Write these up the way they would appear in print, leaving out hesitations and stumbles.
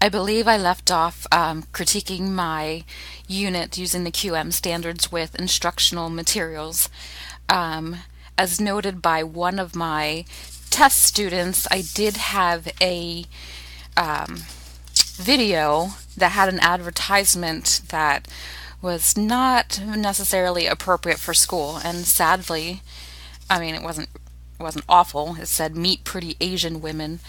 I believe I left off critiquing my unit using the QM standards with instructional materials. Um, as noted by one of my test students, I did have a video that had an advertisement that was not necessarily appropriate for school, and sadly, I mean, it wasn't awful. It said meet pretty Asian women,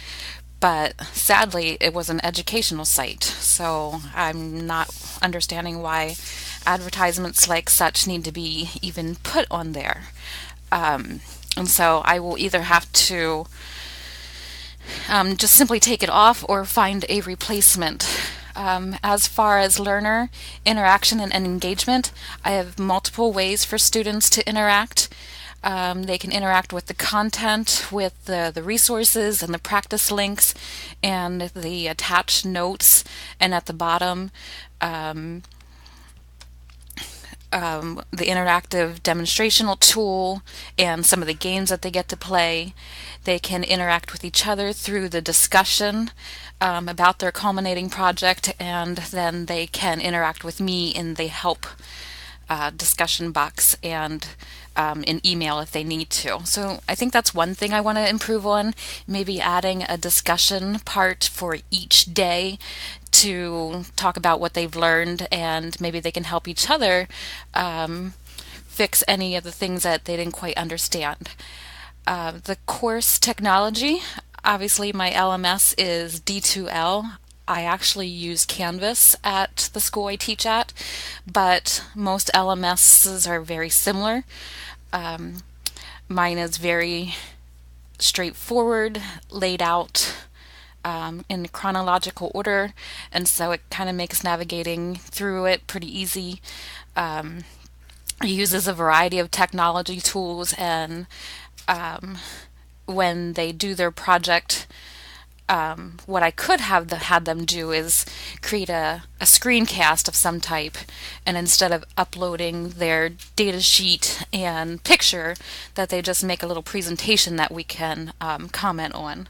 but sadly it was an educational site. So I'm not understanding why advertisements like such need to be even put on there. And so I will either have to just simply take it off or find a replacement. As far as learner interaction and engagement, I have multiple ways for students to interact. They can interact with the content, with the resources and the practice links and the attached notes, and at the bottom, the interactive demonstrational tool and some of the games that they get to play. They can interact with each other through the discussion about their culminating project, and then they can interact with me in the help discussion box and in email if they need to. So I think that's one thing I want to improve on, maybe adding a discussion part for each day to talk about what they've learned, and maybe they can help each other fix any of the things that they didn't quite understand. The course technology, obviously my LMS is D2L. I actually use Canvas at the school I teach at, but most LMSs are very similar. Mine is very straightforward, laid out in chronological order, and so it kind of makes navigating through it pretty easy. It uses a variety of technology tools, and when they do their project, what I could have had them do is create a screencast of some type, and instead of uploading their data sheet and picture, that they just make a little presentation that we can comment on.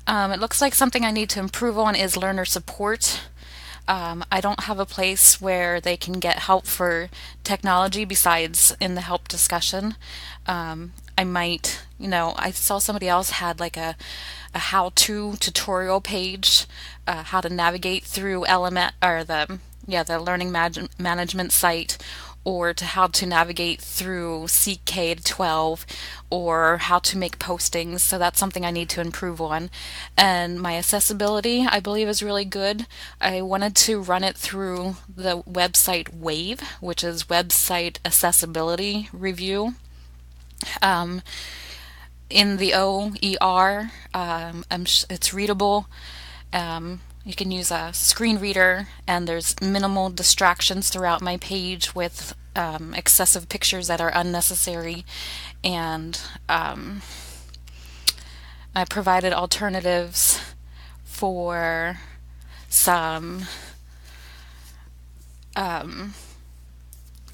It looks like something I need to improve on is learner support. I don't have a place where they can get help for technology besides in the help discussion. I might, I saw somebody else had like a how-to tutorial page, how to navigate through element or the learning management site, or to how to navigate through CK12, or how to make postings. So that's something I need to improve on. And my accessibility, I believe, is really good. I wanted to run it through the website WAVE, which is Website Accessibility Review. In the OER, it's readable. You can use a screen reader, and there's minimal distractions throughout my page with excessive pictures that are unnecessary. And I provided alternatives for some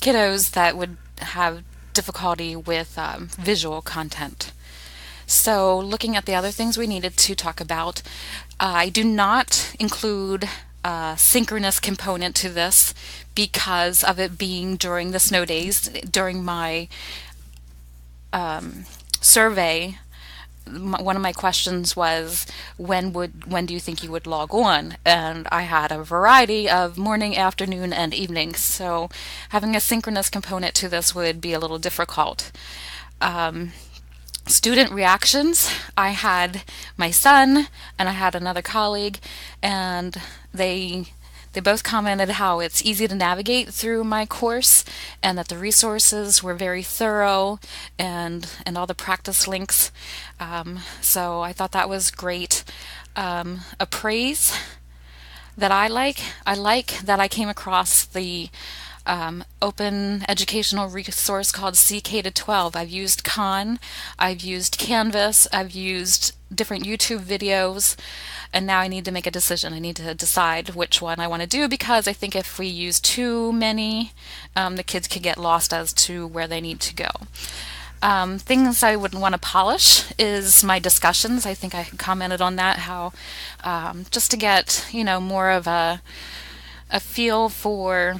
kiddos that would have difficulty with visual content. So, looking at the other things we needed to talk about, I do not include a synchronous component to this because of it being during the snow days. During my survey, one of my questions was, when do you think you would log on? And I had a variety of morning, afternoon, and evening. So having a synchronous component to this would be a little difficult. Student reactions, I had my son and I had another colleague, and they both commented how it's easy to navigate through my course, and that the resources were very thorough, and all the practice links. So I thought that was great. A praise that I like that I came across the open educational resource called CK to 12. I've used Khan, I've used Canvas, I've used different YouTube videos, and now I need to make a decision. I need to decide which one I want to do, because I think if we use too many, the kids could get lost as to where they need to go. Things I would want to polish is my discussions. I think I commented on that, how just to get, more of a feel for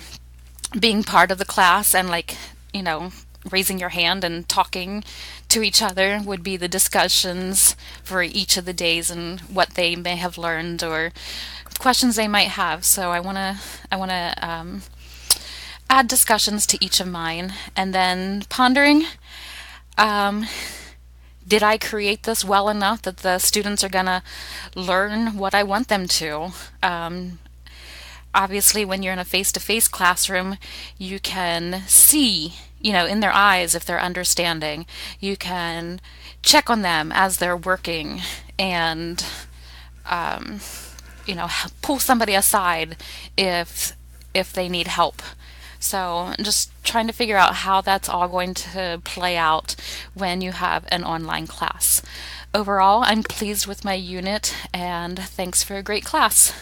being part of the class and like, you know, raising your hand and talking to each other would be the discussions for each of the days and what they may have learned or questions they might have. So I want to add discussions to each of mine, and then pondering. Um, did I create this well enough that the students are gonna learn what I want them to? Obviously, when you're in a face-to-face classroom, you can see, in their eyes if they're understanding. You can check on them as they're working and, um, pull somebody aside if they need help. So just trying to figure out how that's all going to play out when you have an online class. Overall, I'm pleased with my unit and thanks for a great class.